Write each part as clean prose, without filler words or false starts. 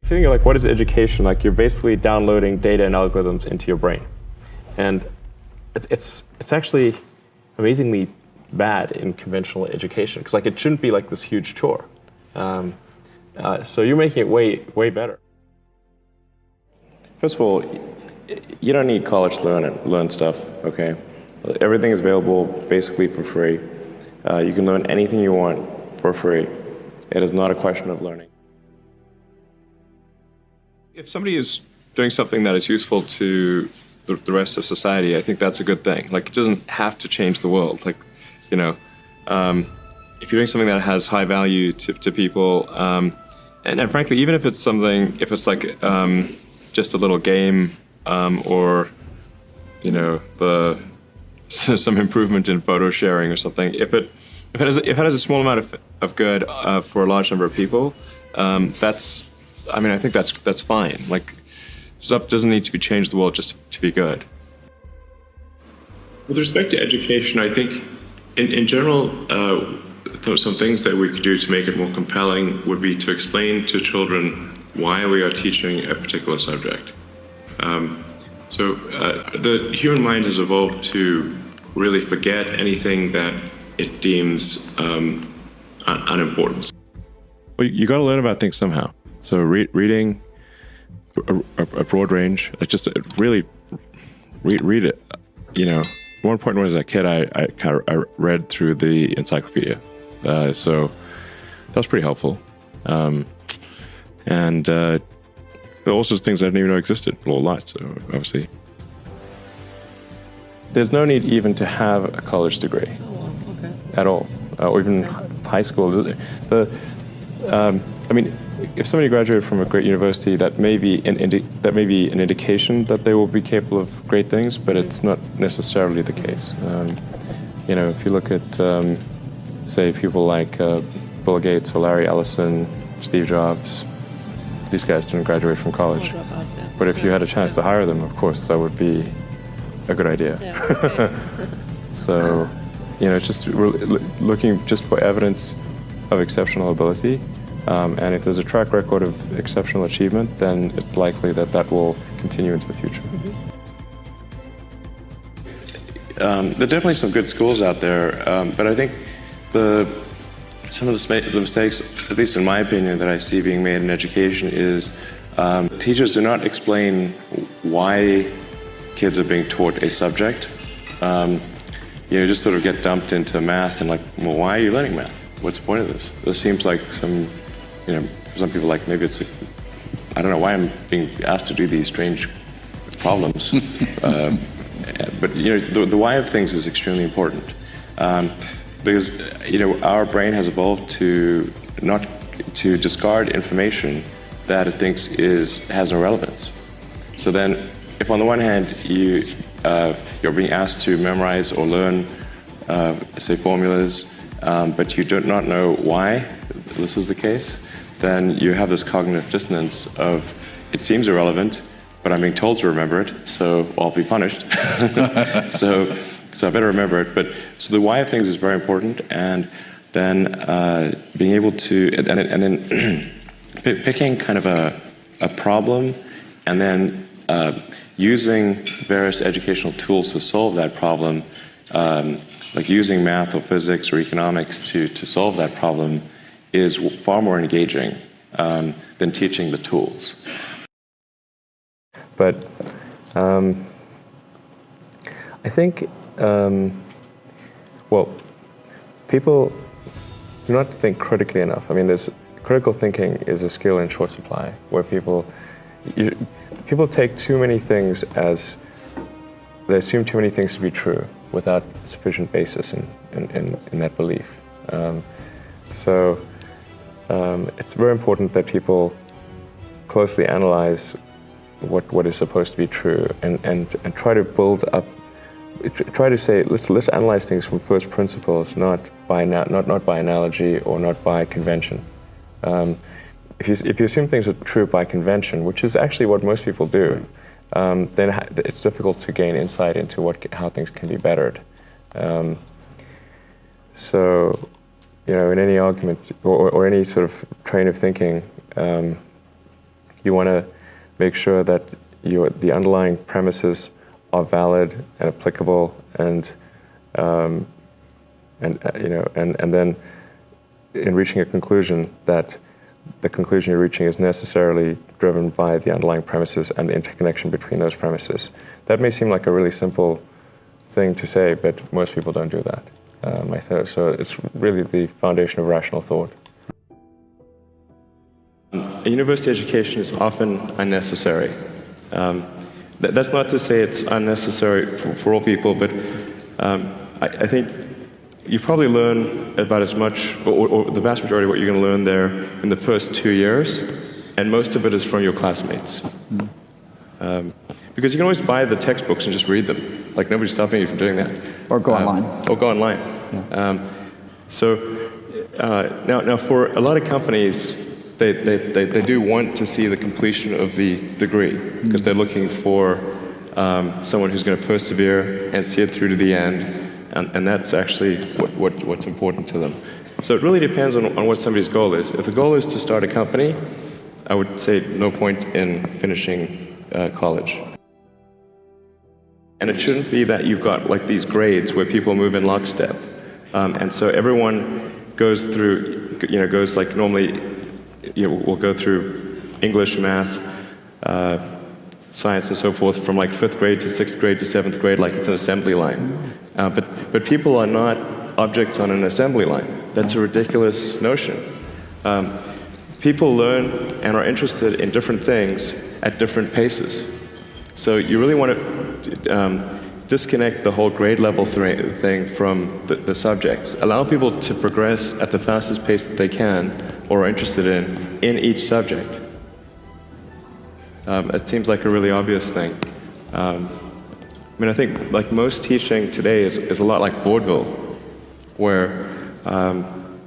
Thinking like, what is education? Like, you're basically downloading data and algorithms into your brain, and it's actually amazingly bad in conventional education, because like it shouldn't be like this huge chore. So you're making it way better. First of all, you don't need college to learn stuff, okay? Everything is available basically for free. You can learn anything you want for free. It is not a question of learning. If somebody is doing something that is useful to the rest of society, I think that's a good thing. Like, it doesn't have to change the world. Like, you know, if you're doing something that has high value to people, and frankly, even if it's something, if it's like just a little game, or, you know, some improvement in photo sharing or something, if it has a small amount of good for a large number of people, I think that's fine. Like, stuff doesn't need to be changed the world just to be good. With respect to education, I think in general, some things that we could do to make it more compelling would be to explain to children why we are teaching a particular subject. The human mind has evolved to really forget anything that it deems unimportant. Well, you got to learn about things somehow. So reading a broad range, just really read it. You know, at one point when I was a kid, I read through the encyclopedia, so that was pretty helpful. And there are also things I didn't even know existed, a lot. So obviously, There's no need even to have a college degree at all, or even high school. I mean, if somebody graduated from a great university, that may be an indication that they will be capable of great things, but it's not necessarily the case. You know, if you look at, say, people like Bill Gates or Larry Ellison, Steve Jobs, these guys didn't graduate from college. But if you had a chance to hire them, of course, that would be a good idea. So, you know, just looking just for evidence of exceptional ability. And if there's a track record of exceptional achievement, then it's likely that that will continue into the future. There are definitely some good schools out there, but I think some of the mistakes, at least in my opinion, that I see being made in education is teachers do not explain why kids are being taught a subject. You know, just sort of get dumped into math and like, well, why are you learning math? What's the point of this? This seems like some, you know, for some people, like maybe it's like, I don't know why I'm being asked to do these strange problems. But you know, the why of things is extremely important, because you know our brain has evolved to discard information that it thinks has no relevance. So then, if on the one hand you're being asked to memorize or learn, say, formulas, but you do not know why this is the case, then you have this cognitive dissonance of, it seems irrelevant, but I'm being told to remember it, so I'll be punished. so I better remember it. But so the why of things is very important, and then being able to, and then picking kind of a problem, and then using various educational tools to solve that problem, like using math or physics or economics to solve that problem, is far more engaging than teaching the tools. But I think, well, people do not think critically enough. I mean, critical thinking is a skill in short supply, where people take too many things they assume too many things to be true without sufficient basis in that belief. So it's very important that people closely analyze what is supposed to be true, and try to build up, try to say, let's analyze things from first principles, not by analogy or not by convention. If you assume things are true by convention, which is actually what most people do, then it's difficult to gain insight into how things can be bettered. So, you know, in any argument or any sort of train of thinking, You want to make sure that the underlying premises are valid and applicable, and then in reaching a conclusion, that the conclusion you're reaching is necessarily driven by the underlying premises and the interconnection between those premises. That may seem like a really simple thing to say, but most people don't do that. So it's really the foundation of rational thought. A university education is often unnecessary. That's not to say it's unnecessary for all people, but I think you probably learn about as much, or the vast majority of what you're going to learn there in the first 2 years, and most of it is from your classmates. Because you can always buy the textbooks and just read them. Like, nobody's stopping you from doing that. Or go online. Or go online. Yeah. Now for a lot of companies, they do want to see the completion of the degree, because they're looking for someone who's going to persevere and see it through to the end, and that's actually what's important to them. So it really depends on what somebody's goal is. If the goal is to start a company, I would say no point in finishing college. And it shouldn't be that you've got like these grades where people move in lockstep. And so everyone goes through, goes like normally, we'll go through English, math, science and so forth from like 5th grade to 6th grade to 7th grade, like it's an assembly line. But people are not objects on an assembly line. That's a ridiculous notion. People learn and are interested in different things at different paces. So you really want to disconnect the whole grade level thing from the subjects. Allow people to progress at the fastest pace that they can or are interested in each subject. It seems like a really obvious thing. I think like most teaching today is a lot like vaudeville, where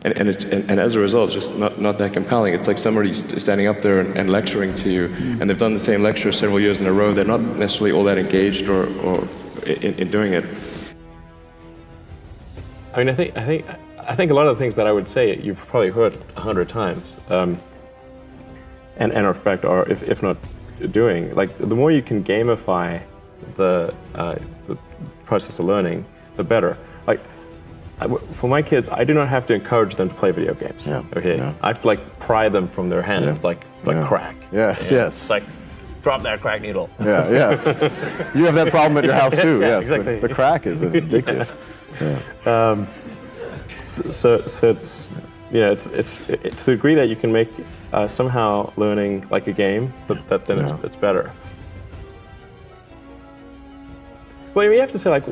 and as a result, it's just not that compelling. It's like somebody standing up there and lecturing to you, and they've done the same lecture several years in a row. They're not necessarily all that engaged or in doing it. I mean, I think a lot of the things that I would say you've probably heard 100 times, and in fact are, if not doing. Like, the more you can gamify the process of learning, the better. Like, for my kids, I do not have to encourage them to play video games. Yeah. Okay, Yeah. I have to like pry them from their hands, like crack. Yes, Yeah. yes. It's like, drop that crack needle. Yeah, yeah. You have that problem at your house too. Yeah, Yes, exactly. The crack is addictive. Yeah. So it's it's to the degree that you can make somehow learning like a game, but then it's better. Well, you have to say, like,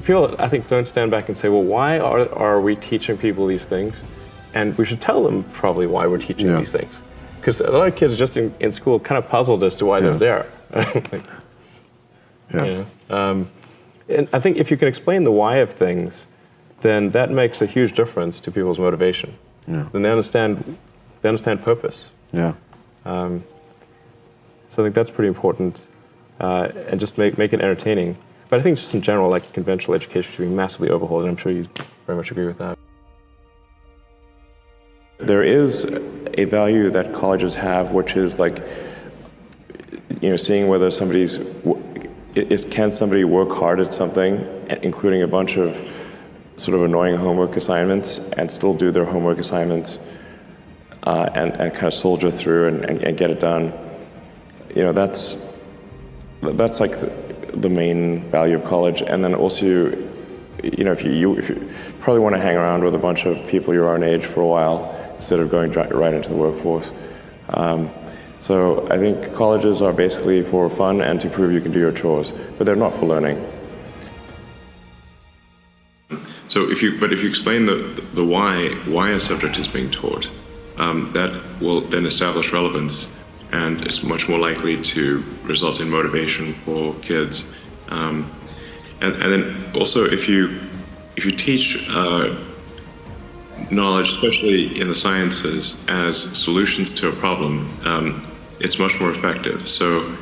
people, I think, don't stand back and say, well, why are we teaching people these things? And we should tell them probably why we're teaching these things. Because a lot of kids just in school kind of puzzled as to why they're there. And I think if you can explain the why of things, then that makes a huge difference to people's motivation. Yeah. Then they understand purpose. Yeah. So I think that's pretty important, and just make it entertaining. But I think just in general, like, conventional education should be massively overhauled, and I'm sure you very much agree with that. There is a value that colleges have, which is like, seeing whether can somebody work hard at something, including a bunch of sort of annoying homework assignments, and still do their homework assignments, and kind of soldier through and get it done. That's like the main value of college. And then also, if you probably want to hang around with a bunch of people your own age for a while instead of going right into the workforce. So I think colleges are basically for fun and to prove you can do your chores, but they're not for learning. So if you explain the why a subject is being taught, that will then establish relevance, and it's much more likely to result in motivation for kids. And then also, if you teach knowledge, especially in the sciences, as solutions to a problem, it's much more effective. So,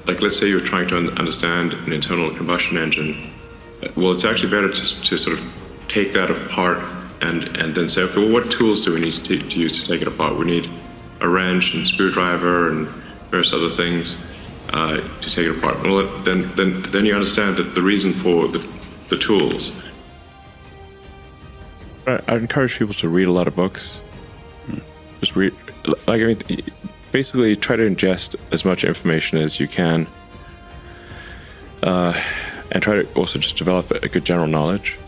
like, let's say you're trying to understand an internal combustion engine. Well, it's actually better to sort of take that apart and then say, okay, well, what tools do we need to use to take it apart? We need a wrench and screwdriver and various other things to take it apart. Well, then you understand that the reason for the tools. I'd encourage people to read a lot of books. Just read, like, I mean, basically try to ingest as much information as you can, and try to also just develop a good general knowledge.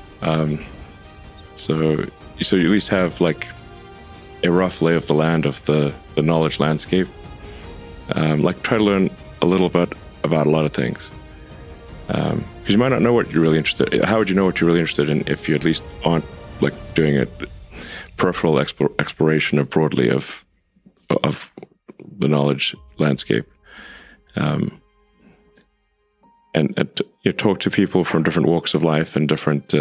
So you at least have like a rough lay of the land of the knowledge landscape. Like, try to learn a little bit about a lot of things. Because you might not know what you're really interested in. How would you know what you're really interested in if you at least aren't like doing a peripheral exploration of broadly of the knowledge landscape? And you talk to people from different walks of life and different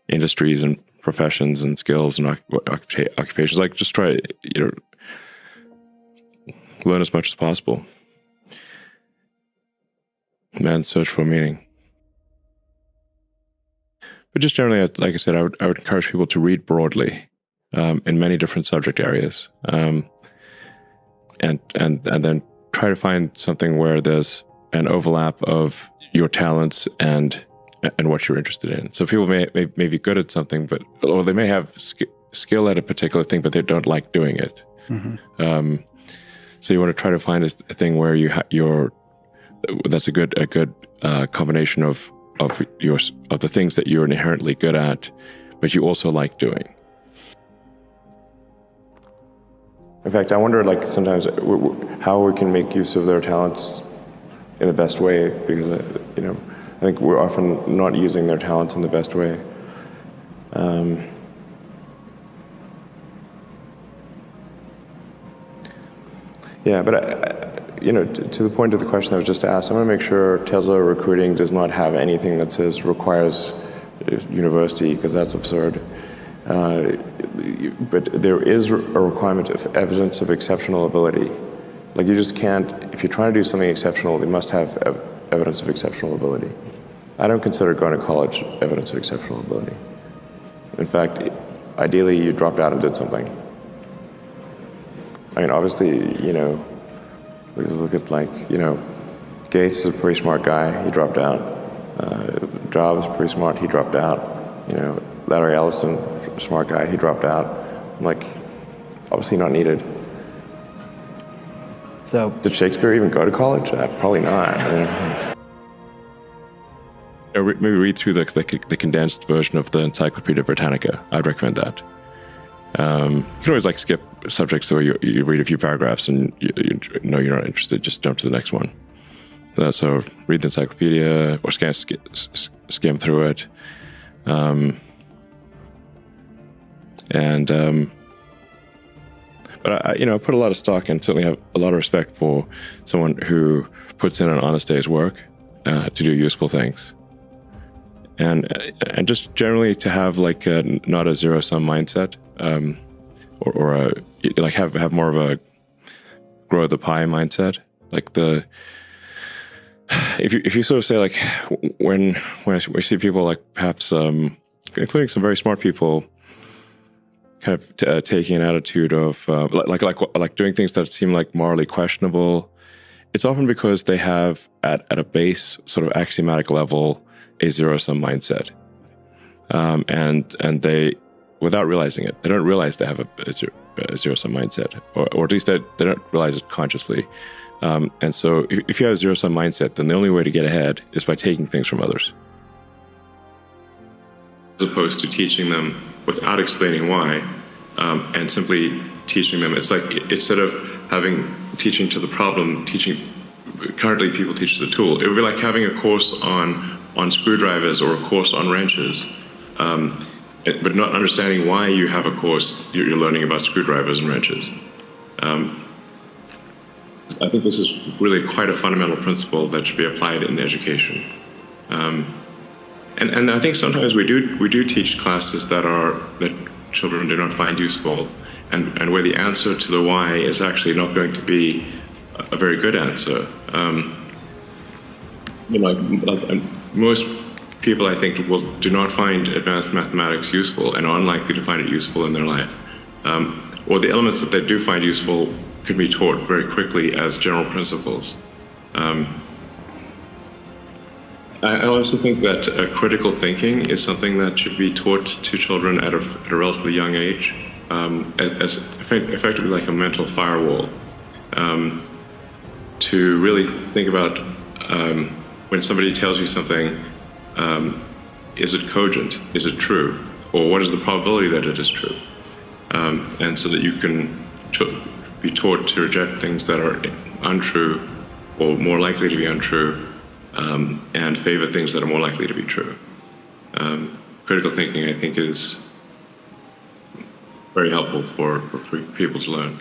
industries and professions and skills and occupations. Like, just try, learn as much as possible. Man's search for meaning. But just generally, like I said, I would encourage people to read broadly in many different subject areas, and then try to find something where there's an overlap of your talents and what you're interested in. So people may be good at something, or they may have skill at a particular thing, but they don't like doing it. Mm-hmm. So you want to try to find a thing where that's a good combination of the things that you're inherently good at, but you also like doing. In fact, I wonder, like, sometimes how we can make use of their talents in the best way, because I think we're often not using their talents in the best way. Yeah, but to the point of the question that was just asked, I want to make sure Tesla recruiting does not have anything that says requires university, because that's absurd. But there is a requirement of evidence of exceptional ability. Like, you just can't, if you're trying to do something exceptional, they must have evidence of exceptional ability. I don't consider going to college evidence of exceptional ability. In fact, ideally, you dropped out and did something. I mean, obviously, we look at, like, Gates is a pretty smart guy, he dropped out. Jobs is pretty smart, he dropped out. Larry Ellison, smart guy, he dropped out. I'm like, obviously not needed. So, did Shakespeare even go to college? Probably not. Maybe read through the condensed version of the Encyclopedia Britannica. I'd recommend that. You can always skip subjects where you read a few paragraphs and you know you're not interested, just jump to the next one. So read the encyclopedia or skim through it. But I put a lot of stock and certainly have a lot of respect for someone who puts in an honest day's work to do useful things. And just generally to have not a zero-sum mindset, or have more of a grow the pie mindset. If you sort of say, when I see people perhaps including some very smart people kind of taking an attitude of doing things that seem morally questionable, it's often because they have at a base sort of axiomatic level a zero-sum mindset, and they, without realizing it, they don't realize they have a zero-sum mindset, or at least they don't realize it consciously. And so if you have a zero-sum mindset, then the only way to get ahead is by taking things from others. As opposed to teaching them without explaining why, and simply teaching them. It's like, instead of teaching to the problem, currently people teach the tool. It would be like having a course on screwdrivers or a course on wrenches, but not understanding why you have a course you're learning about screwdrivers and wrenches. I think this is really quite a fundamental principle that should be applied in education. And I think sometimes we do teach classes that children do not find useful, and where the answer to the why is actually not going to be a very good answer. Most people, I think, do not find advanced mathematics useful and are unlikely to find it useful in their life. or the elements that they do find useful can be taught very quickly as general principles. I also think that critical thinking is something that should be taught to children at a relatively young age, as effectively like a mental firewall, to really think about when somebody tells you something, is it cogent? Is it true? Or what is the probability that it is true? And so that you can be taught to reject things that are untrue or more likely to be untrue, and favor things that are more likely to be true. Critical thinking, I think, is very helpful for people to learn.